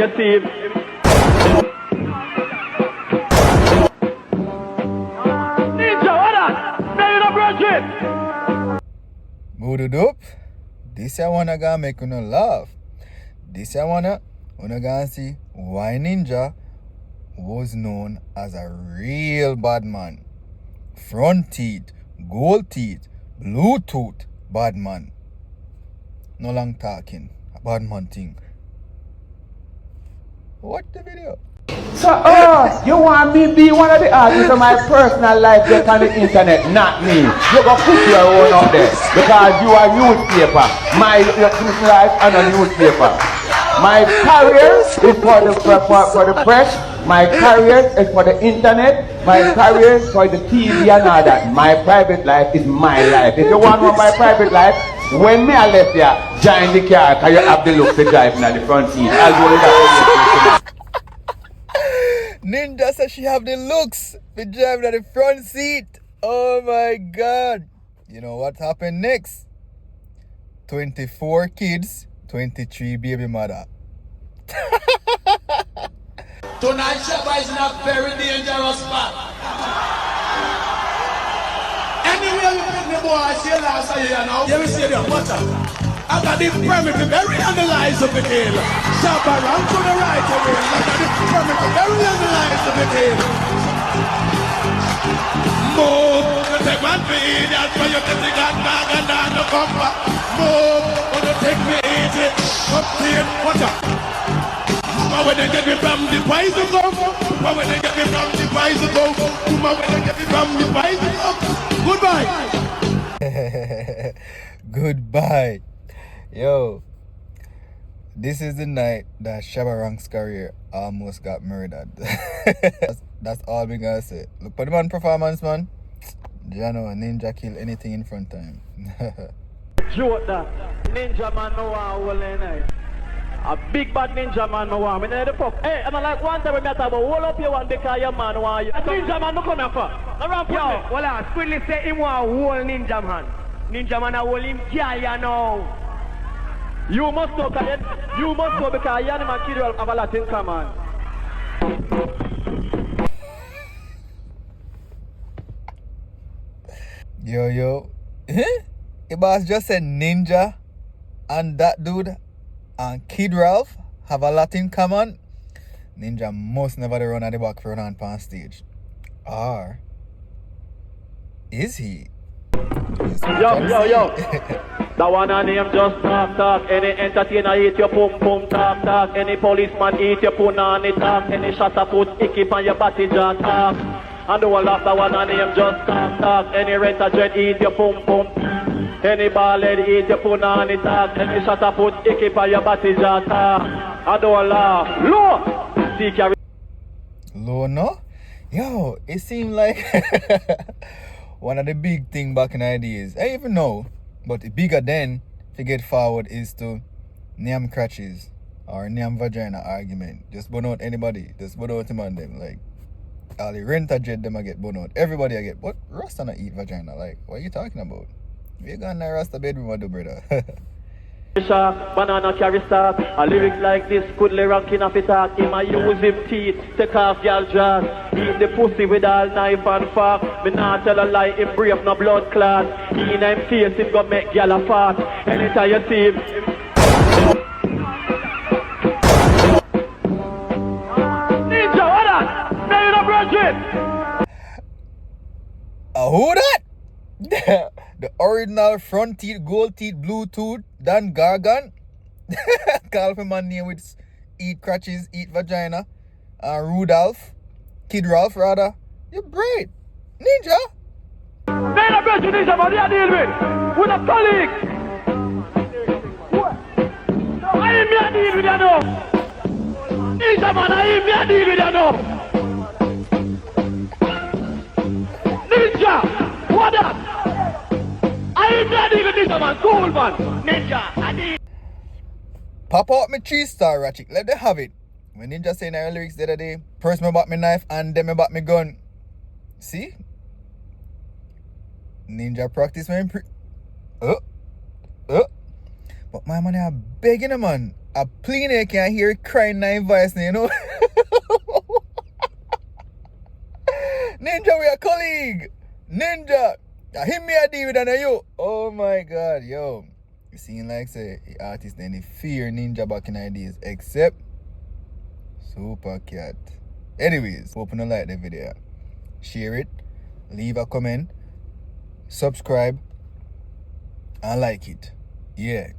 You see? Ninja, what that? Maybe the bridge. Good up. This I wanna gonna make you laugh. This I wanna gonna see why Ninja was known as a real bad man. Front teeth, gold teeth, Bluetooth, bad man. No long talking. A bad man thing. What the video? So, you want me be one of the artists of my personal life get on the internet, not me. You go put your own up there because you are newspaper. My life and a newspaper. My career is for the press. My career is for the internet. My career is for the TV and all that. My private life is my life. If you want my private life, when me I left here, join the car because you have the look to drive in the front seat. I'll do that. Ninja says she have the looks for driving at the front seat. Oh my god. You know what happened next? 24 kids, 23 baby mother. Tonight Shabba is in a very dangerous spot. Anywhere you put me boy, I see last year now. You will see them, watch out. I got the perimeter very analyzed of the hill. Shabba run to the right away. I got the perimeter very analyzed of the hill. Move, you take one feet, that's why you take the gun back and down the bumper. Move, you take me easy, up here, watch out. When they get me from the poison go, when they get me from the poison go, when they get me from the poison go. Goodbye. Goodbye. Yo, this is the night that Shabba Rank's career almost got murdered. that's all we gotta say. Look for the man performance, man. Jano, Ninja kill anything in front of him. Joke that. Ninja man no one will night. A big bad ninja man no want me near the puff. Hey, and I like one time we met about hold up your one because your man want you. Ninja man no come here for. No run for me. Well, I quickly say him want whole ninja man. Ninja man I hold him carry you now. You must know because you and my kid have a lot in common. Yo. The boss just said Ninja and that dude and Kid Ralph have a lot in common. Ninja must never run at the back for run on stage. Or is he? Yo. That one and him just talk. Any entertainer eat your pum talk. Any policeman eat your punani talk. Any shatter put icky on your body jaw talk. And the whole of that one and him just talk. Any renter dread eat your pum. Any ballhead eat your punani talk. Any shatter put icky on your body jaw talk. And the whole of low. See carry. Low no? Yo, it seemed like one of the big thing back in the days. I even know. But the bigger then to get forward is to name crutches or name vagina argument. Just burn out anybody. Just burn out him and them. Like all the renter jet them I get burn out. Everybody I get. But Rasta not eat vagina. Like what are you talking about? We gonna in the Rasta bedroom I do, brother. Shark, banana carry stock. A lyrics like this could lay ranking off it talk. Him a use him teeth, take off y'all jaws. Eat the pussy with all knife and fork. Me not tell a lie, him brave no blood clot. He in him face, him go make y'all a fart. Anytime you see him. Ninja, what that? Maybe no bridge. Who that? The original front teeth, gold teeth, Bluetooth, Dan Gargan. Call for my name with eat crutches, eat vagina. Rudolph. Kid Ralph rather. You're bright. Ninja. Maybe no bridge, Ninja, man, you deal with a colleague. What? I am here deal with you now. Ninja, man, I am here deal with you now. Ninja, what up? I am not even this man, cool man. Ninja, I need. Pop out my 3-star ratchet. Let them have it. When Ninja saying our lyrics the other day, first me bought my knife and then me bought my gun. See? Ninja practice when But my money are begging a man. a plane can hear crying nine voice, you know. Ninja, we are colleague. Ninja, him me a deal with you. Oh my God, yo. You seem like say the artist then they fear Ninja back in the days, except Super Cat. Anyways, hope you like the video. Share it, leave a comment, subscribe, and like it. Yeah.